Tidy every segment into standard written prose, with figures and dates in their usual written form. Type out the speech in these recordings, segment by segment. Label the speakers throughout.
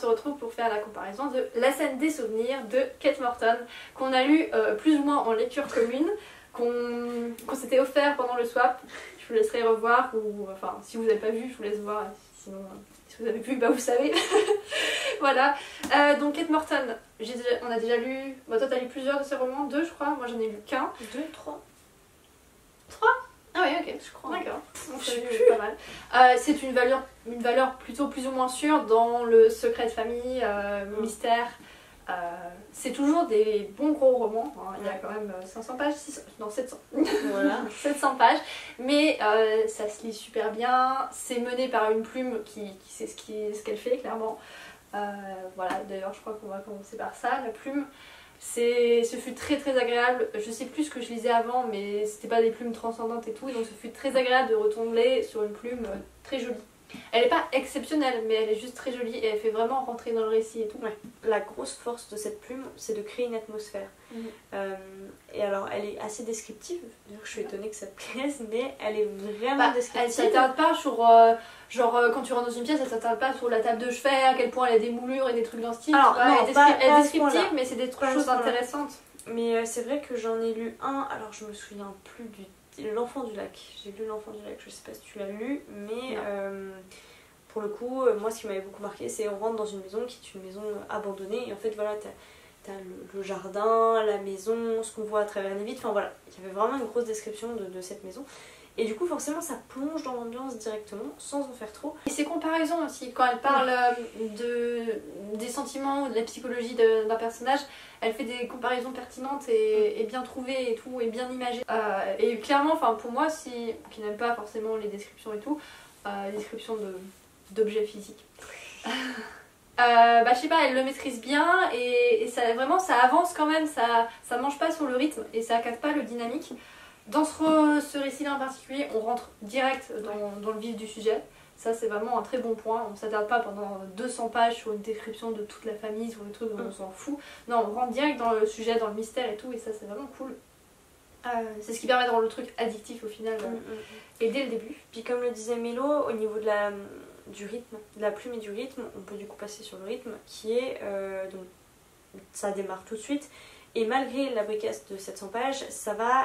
Speaker 1: se retrouve pour faire la comparaison de La scène des souvenirs de Kate Morton, qu'on a lu plus ou moins en lecture commune, qu'on s'était offert pendant le swap. Je vous laisserai revoir, ou enfin si vous n'avez pas vu, je vous laisse voir, sinon si vous avez vu, bah vous savez. Voilà, donc Kate Morton, on a déjà lu, bah, toi t'as lu plusieurs de ses romans, 2 je crois, moi j'en ai lu qu'un.
Speaker 2: 2, 3.
Speaker 1: 3 ? Ah oui, ok,
Speaker 2: Je crois.
Speaker 1: d'accord. C'est pas mal. C'est une valeur plutôt plus ou moins sûre dans le secret de famille, mystère. C'est toujours des bons gros romans, hein. Il y a quand même 500 pages, 700. Voilà, 700 pages, mais ça se lit super bien, c'est mené par une plume qui sait ce qu'elle fait clairement. Voilà, d'ailleurs je crois qu'on va commencer par ça, la plume. Ce fut très très agréable, je sais plus ce que je lisais avant, mais c'était pas des plumes transcendantes et tout, donc ce fut très agréable de retomber sur une plume très jolie. Elle est pas exceptionnelle, mais elle est juste très jolie et elle fait vraiment rentrer dans le récit et tout.
Speaker 2: Ouais. La grosse force de cette plume, c'est de créer une atmosphère. Et alors, elle est assez descriptive. Je suis étonnée que ça te plaise, mais elle est vraiment descriptive.
Speaker 1: Elle s'attarde pas sur... quand tu rentres dans une pièce, elle s'attarde pas sur la table de chevet, à quel point elle a des moulures et des trucs dans ce style.
Speaker 2: Alors, non,
Speaker 1: elle est descriptive, mais c'est des choses intéressantes.
Speaker 2: Mais c'est vrai que j'en ai lu un, alors je me souviens plus du... L'Enfant du Lac. J'ai lu L'Enfant du Lac, je sais pas si tu l'as lu, mais pour le coup, moi ce qui m'avait beaucoup marqué, c'est on rentre dans une maison qui est une maison abandonnée, et en fait voilà, t'as le jardin, la maison, ce qu'on voit à travers les vitres, enfin voilà, il y avait vraiment une grosse description de cette maison. Et du coup forcément ça plonge dans l'ambiance directement, sans en faire trop.
Speaker 1: Et ses comparaisons aussi, quand elle parle des sentiments ou de la psychologie d'un personnage, elle fait des comparaisons pertinentes et bien trouvées et tout, et bien imagées. Et clairement, enfin pour moi, qui n'aime pas forcément les descriptions et tout, les descriptions d'objets physiques. Je sais pas, elle le maîtrise bien et ça, vraiment ça avance quand même, ça mange pas sur le rythme et ça casse pas le dynamique. Dans ce récit-là en particulier, on rentre direct dans le vif du sujet. Ça, c'est vraiment un très bon point. On ne s'attarde pas pendant 200 pages sur une description de toute la famille, sur les trucs dont on s'en fout. Non, on rentre direct dans le sujet, dans le mystère et tout, et ça, c'est vraiment cool. C'est ce qui permet de rendre le truc addictif au final, et dès le début.
Speaker 2: Puis comme le disait Mélo, au niveau du rythme, de la plume et du rythme, on peut du coup passer sur le rythme, qui est... donc, ça démarre tout de suite, et malgré la bricasse de 700 pages, ça va...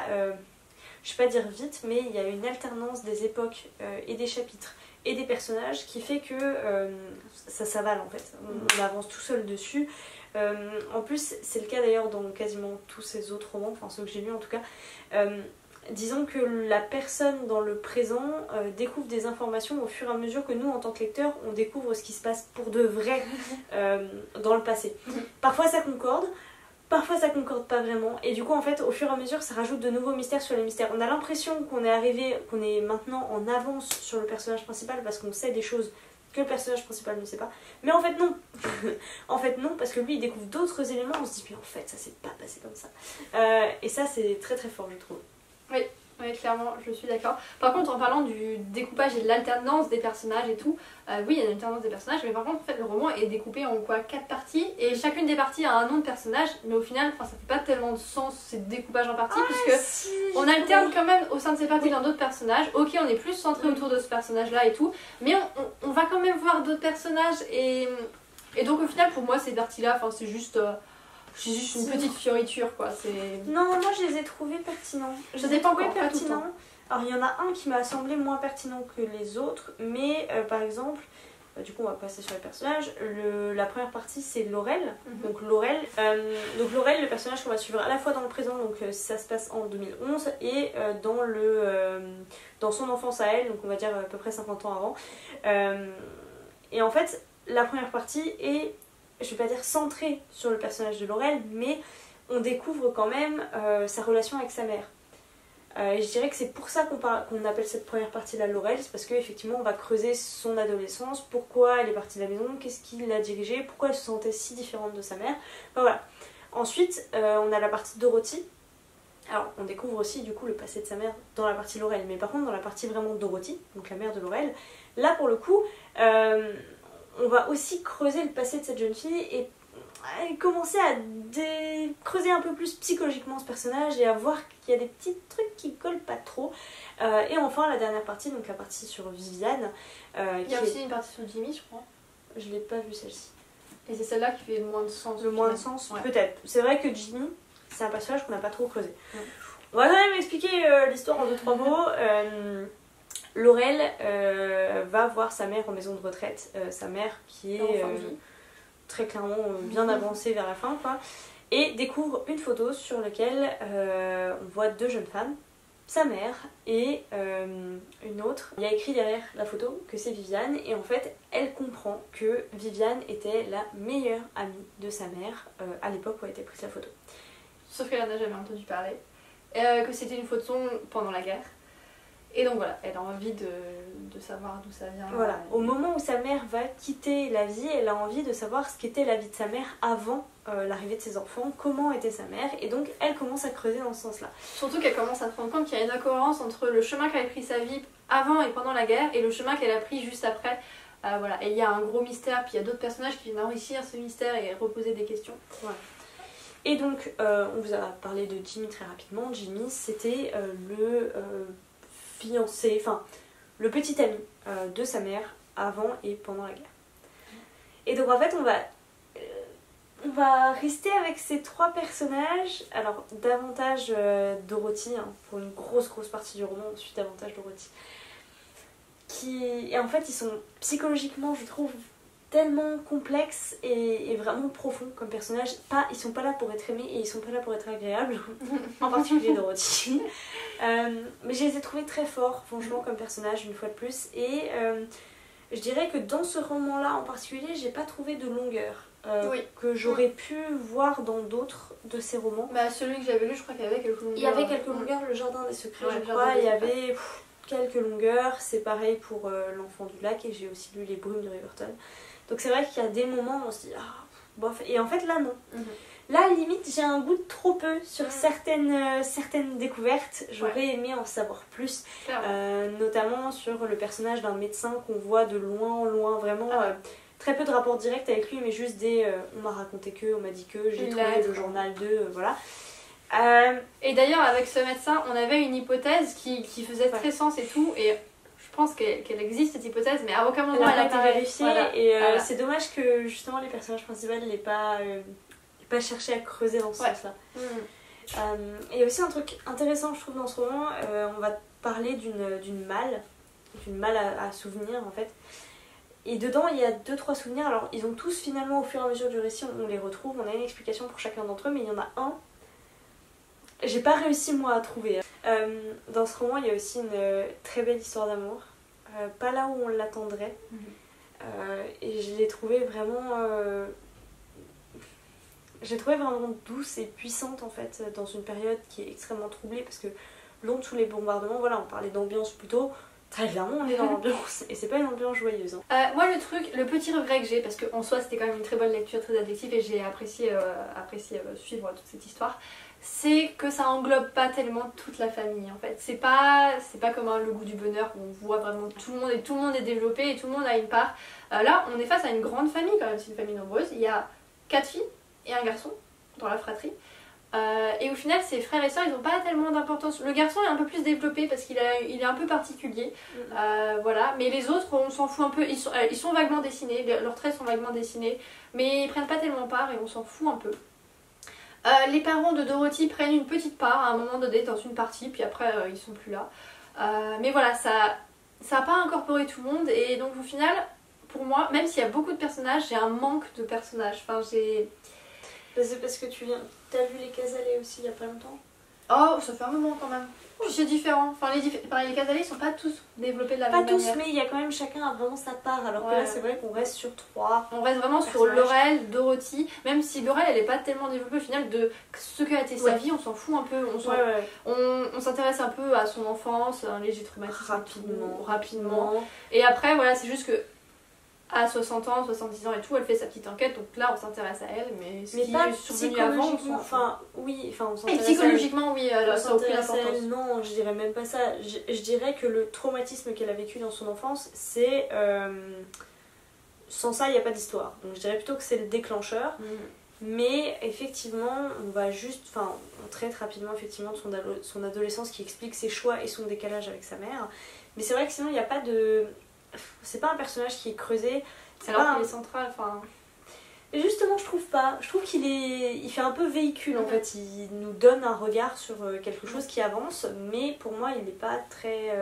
Speaker 2: je vais pas dire vite, mais il y a une alternance des époques et des chapitres et des personnages qui fait que ça s'avale en fait. On avance tout seul dessus. En plus, c'est le cas d'ailleurs dans quasiment tous ces autres romans, enfin ceux que j'ai lus en tout cas. Disons que la personne dans le présent découvre des informations au fur et à mesure que nous en tant que lecteurs on découvre ce qui se passe pour de vrai dans le passé. Parfois ça concorde. Parfois ça concorde pas vraiment et du coup en fait au fur et à mesure ça rajoute de nouveaux mystères sur les mystères. On a l'impression qu'on est maintenant en avance sur le personnage principal parce qu'on sait des choses que le personnage principal ne sait pas. Mais en fait non. En fait non, parce que lui il découvre d'autres éléments, on se dit mais en fait ça s'est pas passé comme ça. Et ça c'est très très fort je trouve.
Speaker 1: Oui, clairement, je suis d'accord. Par contre, en parlant du découpage et de l'alternance des personnages et tout, oui, il y a une alternance des personnages, mais par contre, en fait, le roman est découpé en 4 parties, et chacune des parties a un nom de personnage, mais au final, ça fait pas tellement de sens, ces découpages en partie, puisque on alterne quand même au sein de ces parties dans d'autres personnages. Ok, on est plus centré autour de ce personnage-là et tout, mais on va quand même voir d'autres personnages, et donc au final, pour moi, ces parties-là, c'est juste... C'est juste une petite fioriture quoi.
Speaker 2: Non, moi je les ai trouvés pertinents.
Speaker 1: Ça dépend pas pertinent.
Speaker 2: Alors il y en a un qui m'a semblé moins pertinent que les autres, mais par exemple, du coup on va passer sur les personnages. La première partie c'est Laurel. Donc Laurel, le personnage qu'on va suivre à la fois dans le présent, donc ça se passe en 2011, et dans son enfance à elle, donc on va dire à peu près 50 ans avant. Et en fait, la première partie est... je vais pas dire centrée sur le personnage de Laurel, mais on découvre quand même sa relation avec sa mère. Et je dirais que c'est pour ça qu'on appelle cette première partie-là Laurel, c'est parce qu'effectivement on va creuser son adolescence, pourquoi elle est partie de la maison, qu'est-ce qui l'a dirigée, pourquoi elle se sentait si différente de sa mère. Enfin, voilà. Ensuite, on a la partie Dorothy. Alors on découvre aussi du coup le passé de sa mère dans la partie Laurel, mais par contre dans la partie vraiment Dorothy, donc la mère de Laurel, là pour le coup... on va aussi creuser le passé de cette jeune fille et commencer à creuser un peu plus psychologiquement ce personnage et à voir qu'il y a des petits trucs qui collent pas trop. Et enfin la dernière partie, donc la partie sur Viviane.
Speaker 1: Il y a aussi une partie sur Jimmy je crois.
Speaker 2: Je l'ai pas vue celle-ci.
Speaker 1: Et c'est celle-là qui fait le moins de sens.
Speaker 2: Le moins de sens,
Speaker 1: ouais.
Speaker 2: peut-être. C'est vrai que Jimmy, c'est un personnage qu'on n'a pas trop creusé.
Speaker 1: Ouais.
Speaker 2: On va quand même expliquer l'histoire en 2-3 mots. Laurel va voir sa mère en maison de retraite. Sa mère qui est très clairement bien avancée vers la fin, quoi. Et découvre une photo sur laquelle on voit 2 jeunes femmes, sa mère et une autre. Il y a écrit derrière la photo que c'est Viviane, et en fait elle comprend que Viviane était la meilleure amie de sa mère à l'époque où a été prise la photo.
Speaker 1: Sauf qu'elle n'en a jamais entendu parler. Que c'était une photo pendant la guerre. Et donc voilà, elle a envie de savoir d'où ça vient.
Speaker 2: Voilà, au moment où sa mère va quitter la vie, elle a envie de savoir ce qu'était la vie de sa mère avant l'arrivée de ses enfants, comment était sa mère, et donc elle commence à creuser dans ce sens-là.
Speaker 1: Surtout qu'elle commence à se rendre compte qu'il y a une incohérence entre le chemin qu'elle a pris sa vie avant et pendant la guerre et le chemin qu'elle a pris juste après. Voilà. Et il y a un gros mystère, puis il y a d'autres personnages qui viennent enrichir ce mystère et reposer des questions.
Speaker 2: Voilà. Et donc, on vous a parlé de Jimmy très rapidement. Jimmy, c'était le fiancé, enfin le petit ami de sa mère avant et pendant la guerre. Et donc en fait on va rester avec ces 3 personnages. Alors davantage Dorothy, hein, pour une grosse partie du roman, ensuite davantage Dorothy. Et en fait ils sont psychologiquement, je trouve, tellement complexes et vraiment profonds comme personnages. Ils sont pas là pour être aimés et ils sont pas là pour être agréables, en particulier Dorothy. Mais je les ai trouvés très forts, franchement, comme personnages, une fois de plus. Et je dirais que dans ce roman-là en particulier, j'ai pas trouvé de longueur que j'aurais pu voir dans d'autres de ces romans.
Speaker 1: Bah, celui que j'avais lu, je crois qu'il y avait quelques longueurs.
Speaker 2: Il y avait quelques longueurs, le Jardin des Secrets,
Speaker 1: ouais,
Speaker 2: je crois. Il y avait quelques longueurs. C'est pareil pour L'Enfant du Lac, et j'ai aussi lu Les Brumes de Riverton. Donc c'est vrai qu'il y a des moments où on se dit ah, bof, et en fait là non. Là limite j'ai un goût de trop peu sur certaines découvertes. J'aurais aimé en savoir plus, notamment sur le personnage d'un médecin qu'on voit de loin en loin, vraiment très peu de rapport direct avec lui, mais juste on m'a raconté que, on m'a dit que, j'ai trouvé le journal de, voilà.
Speaker 1: Et d'ailleurs avec ce médecin on avait une hypothèse qui faisait très sens et tout, et je pense qu'elle existe cette hypothèse, mais à aucun moment elle a été
Speaker 2: vérifiée.
Speaker 1: Voilà.
Speaker 2: Et c'est dommage que justement les personnages principaux n'aient pas cherché à creuser dans ce sens-là. Et aussi un truc intéressant je trouve dans ce roman, on va parler d'une malle à souvenirs en fait. Et dedans il y a 2-3 souvenirs, alors ils ont tous finalement au fur et à mesure du récit on les retrouve, on a une explication pour chacun d'entre eux, mais il y en a un, j'ai pas réussi moi à trouver. Dans ce roman il y a aussi une très belle histoire d'amour, pas là où on l'attendrait, et je l'ai trouvée vraiment douce et puissante en fait dans une période qui est extrêmement troublée, parce que Londres sous les bombardements, voilà, on parlait d'ambiance plutôt, très clairement on est dans l'ambiance et c'est pas une ambiance joyeuse.
Speaker 1: Moi le petit regret que j'ai, parce qu'en soi c'était quand même une très bonne lecture, très addictive, et j'ai apprécié suivre toute cette histoire, c'est que ça englobe pas tellement toute la famille en fait. C'est pas comme Le Goût du Bonheur où on voit vraiment tout le monde est développé et tout le monde a une part. Là on est face à une grande famille quand même, c'est une famille nombreuse, il y a 4 filles et un garçon dans la fratrie. Et au final ses frères et sœurs ils n'ont pas tellement d'importance. Le garçon est un peu plus développé parce qu'il est un peu particulier, voilà. Mais les autres on s'en fout un peu, ils sont vaguement dessinés, leurs traits sont vaguement dessinés, mais ils prennent pas tellement part et on s'en fout un peu. Les parents de Dorothy prennent une petite part à un moment donné dans une partie, puis après ils sont plus là. Mais voilà, ça a pas incorporé tout le monde, et donc au final pour moi, même s'il y a beaucoup de personnages, j'ai un manque de personnages. Enfin j'ai...
Speaker 2: C'est parce que t'as vu Les Casalets aussi il y a pas longtemps?
Speaker 1: Oh, ça fait un moment quand même. Puis c'est différent. Enfin, les Casalets sont pas tous développés de la même manière.
Speaker 2: Pas tous, mais il y a quand même, chacun a vraiment sa part. Alors que là, c'est vrai qu'on reste sur 3.
Speaker 1: On reste vraiment sur Laurel, Dorothy. Même si Laurel, elle est pas tellement développée au final de ce qu'a été sa vie, on s'en fout un peu. On s'intéresse un peu à son enfance, un léger traumatisme rapidement. Et après, voilà, c'est juste que à 60 ans, 70 ans et tout, elle fait sa petite enquête, donc là on s'intéresse à elle, mais ce qui est survenu avant, on s'en fout. Et psychologiquement, oui, ça a aucune importance.
Speaker 2: Non, je dirais même pas ça. Je dirais que le traumatisme qu'elle a vécu dans son enfance, c'est... sans ça, il n'y a pas d'histoire. Donc je dirais plutôt que c'est le déclencheur. Mais effectivement, on va juste... Enfin, on traite rapidement effectivement de son adolescence qui explique ses choix et son décalage avec sa mère. Mais c'est vrai que sinon, il n'y a pas de... C'est pas un personnage qui est creusé.
Speaker 1: Alors qu'il est central, enfin...
Speaker 2: Et justement, je trouve pas. Je trouve il fait un peu véhicule en fait. Il nous donne un regard sur quelque chose qui avance, mais pour moi, il n'est pas très.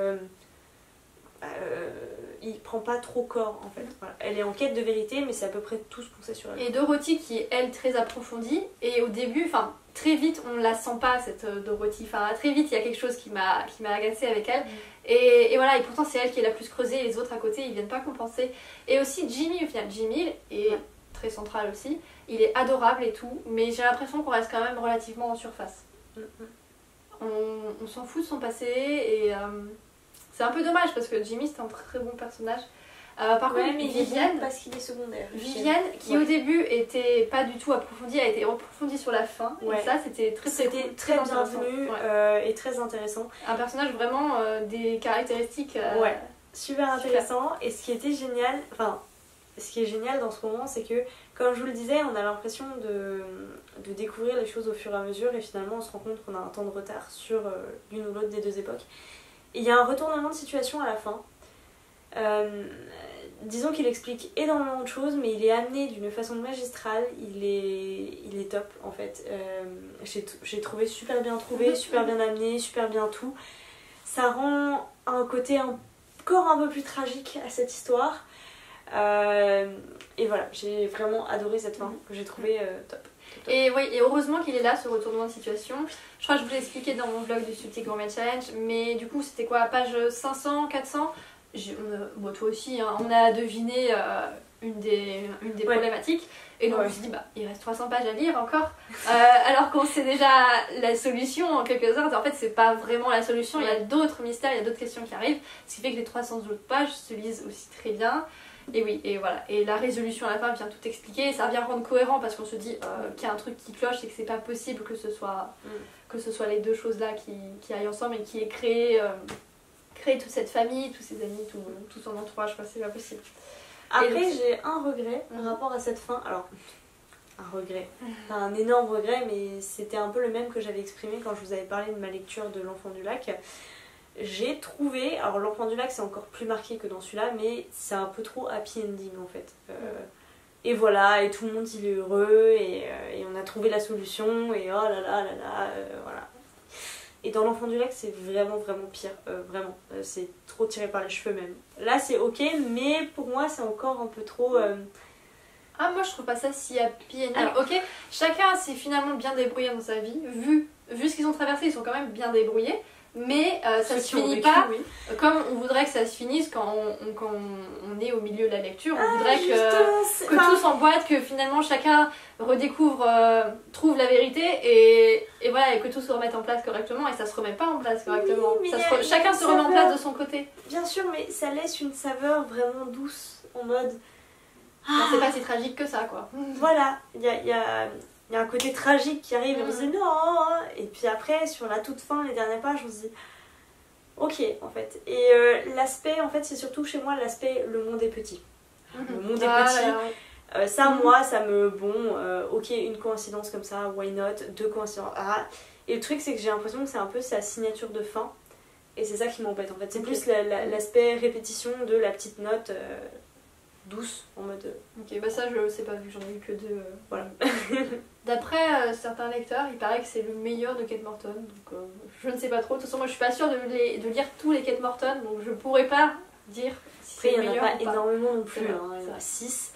Speaker 2: Il prend pas trop corps en fait. Voilà. Elle est en quête de vérité, mais c'est à peu près tout ce qu'on sait sur elle.
Speaker 1: Et Dorothy qui est elle très approfondie, et au début, enfin très vite, on la sent pas cette Dorothy. Enfin très vite, il y a quelque chose qui m'a agacée avec elle. Et voilà, et pourtant c'est elle qui est la plus creusée, et les autres à côté ils viennent pas compenser. Et aussi Jimmy, au final, Jimmy est très central aussi. Il est adorable et tout, mais j'ai l'impression qu'on reste quand même relativement en surface. On s'en fout de son passé, et c'est un peu dommage parce que Jimmy c'est un très bon personnage. Par contre,
Speaker 2: mais
Speaker 1: Vivienne,
Speaker 2: parce qu'il est secondaire.
Speaker 1: Vivienne qui au début était pas du tout approfondie, a été approfondie sur la fin. Et ça c'était très
Speaker 2: bienvenu et très intéressant.
Speaker 1: Un personnage vraiment des caractéristiques
Speaker 2: super intéressant. Et ce qui était génial, ce qui est génial dans ce moment, c'est que comme je vous le disais, on a l'impression de découvrir les choses au fur et à mesure, et finalement on se rend compte qu'on a un temps de retard sur l'une ou l'autre des deux époques. Et il y a un retournement de situation à la fin. Disons qu'il explique énormément de choses, mais il est amené d'une façon magistrale. Il est top en fait. J'ai trouvé super bien trouvé, super bien amené, super bien tout. Ça rend un côté encore un peu plus tragique à cette histoire. Et voilà, j'ai vraiment adoré cette fin que j'ai trouvé top.
Speaker 1: Et oui, et heureusement qu'il est là, ce retournement de situation. Je crois que je vous l'ai expliqué dans mon vlog du Subtil Gourmet Challenge, mais du coup c'était quoi, page 500, 400 bon, toi aussi, hein, on a deviné une des problématiques, et donc on se dit bah il reste 300 pages à lire encore, alors qu'on sait déjà la solution en quelques heures. En fait c'est pas vraiment la solution, il y a d'autres mystères, il y a d'autres questions qui arrivent, ce qui fait que les 300 autres pages se lisent aussi très bien. Et oui, et voilà, et la résolution à la fin vient tout expliquer, et ça vient rendre cohérent parce qu'on se dit qu'il y a un truc qui cloche et que c'est pas possible que ce soit les deux choses là qui aillent ensemble et qui aient créé toute cette famille, tous ses amis, tout son entourage, quoi, c'est pas possible.
Speaker 2: Après j'ai un regret par rapport à cette fin, alors un regret, pas un énorme regret, mais c'était un peu le même que j'avais exprimé quand je vous avais parlé de ma lecture de l'Enfant du Lac. J'ai trouvé, alors l'Enfant du Lac c'est encore plus marqué que dans celui-là, mais c'est un peu trop happy ending en fait. Et voilà, et tout le monde il est heureux, et on a trouvé la solution, et oh là là là là, voilà. Et dans l'Enfant du Lac c'est vraiment pire, vraiment, c'est trop tiré par les cheveux même. Là c'est ok, mais pour moi c'est encore un peu trop...
Speaker 1: Ah moi je trouve pas ça si happy ending. Alors ok, chacun s'est finalement bien débrouillé dans sa vie, vu ce qu'ils ont traversé, ils sont quand même bien débrouillés. Mais ça se finit pas comme on voudrait que ça se finisse quand on est au milieu de la lecture. On voudrait que tout s'emboîte, que finalement chacun redécouvre, trouve la vérité, et voilà, et que tout se remette en place correctement. Et ça se remet pas en place correctement. Chacun se remet en place de son côté.
Speaker 2: Bien sûr, mais ça laisse une saveur vraiment douce, en mode...
Speaker 1: C'est pas si tragique que ça, quoi.
Speaker 2: Voilà, il y a un côté tragique qui arrive, et on se dit non, et puis après sur la toute fin, les dernières pages, on se dit ok en fait. Et l'aspect en fait c'est surtout chez moi l'aspect le monde est petit. Le monde est petit, ça moi ça me ok, une coïncidence comme ça, why not, deux coïncidences, et le truc c'est que j'ai l'impression que c'est un peu sa signature de fin, et c'est ça qui m'embête en fait, c'est plus l'aspect répétition de la petite note douce en mode...
Speaker 1: Ok, bah ça je sais pas vu que j'en ai eu que deux.
Speaker 2: Voilà.
Speaker 1: D'après certains lecteurs, il paraît que c'est le meilleur de Kate Morton, donc je ne sais pas trop. De toute façon moi je suis pas sûre de lire tous les Kate Morton, donc je pourrais pas dire si c'est le meilleur.
Speaker 2: Après il n'y en a pas énormément non plus, il y en a 6.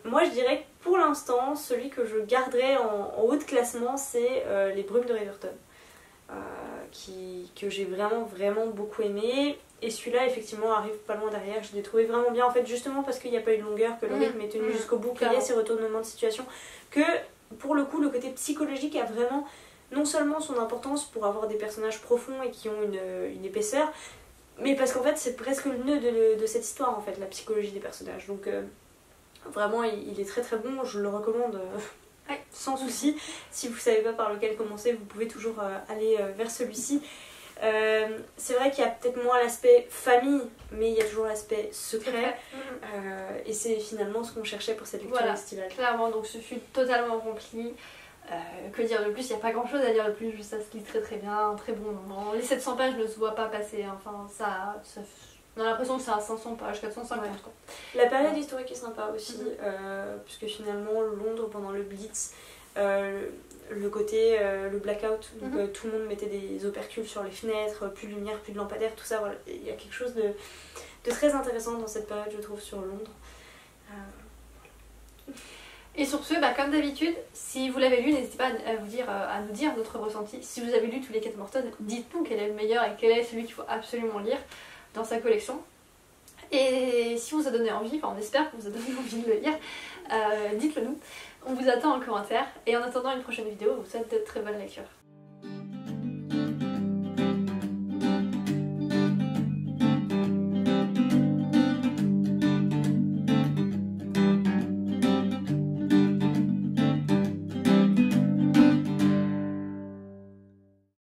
Speaker 2: Moi je dirais que pour l'instant, celui que je garderai en haut de classement, c'est Les Brumes de Riverton, que j'ai vraiment beaucoup aimé. Et celui-là effectivement arrive pas loin derrière, je l'ai trouvé vraiment bien en fait, justement parce qu'il n'y a pas eu de longueur, que le rythme est tenu jusqu'au bout, qu'il y a ces retournements de situation, que pour le coup le côté psychologique a vraiment non seulement son importance pour avoir des personnages profonds et qui ont une épaisseur, mais parce qu'en fait c'est presque le nœud de cette histoire en fait, la psychologie des personnages. Donc vraiment il est très bon, je le recommande sans souci. Si vous savez pas par lequel commencer, vous pouvez toujours aller vers celui-ci. C'est vrai qu'il y a peut-être moins l'aspect famille, mais il y a toujours l'aspect secret, et c'est finalement ce qu'on cherchait pour cette lecture estivale.
Speaker 1: Clairement, donc ce fut totalement rempli. Que dire de plus, il n'y a pas grand chose à dire de plus, ça se lit très bien, un très bon moment. Les 700 pages ne se voient pas passer, enfin On a l'impression que c'est à 500 pages, 450
Speaker 2: Ouais.
Speaker 1: quoi.
Speaker 2: La période historique est sympa aussi, puisque finalement Londres pendant le Blitz, le côté, le blackout, donc tout le monde mettait des opercules sur les fenêtres, plus de lumière, plus de lampadaires, tout ça, voilà. Il y a quelque chose de très intéressant dans cette période, je trouve, sur Londres.
Speaker 1: Et sur ce, comme d'habitude, si vous l'avez lu, n'hésitez pas à nous dire notre ressenti. Si vous avez lu tous les Kate Morton, dites-nous quel est le meilleur et quel est celui qu'il faut absolument lire dans sa collection. Et si on vous a donné envie, on espère qu'on vous a donné envie de le lire, dites-le nous. On vous attend en commentaire. Et en attendant une prochaine vidéo, on vous souhaite de très bonnes lectures.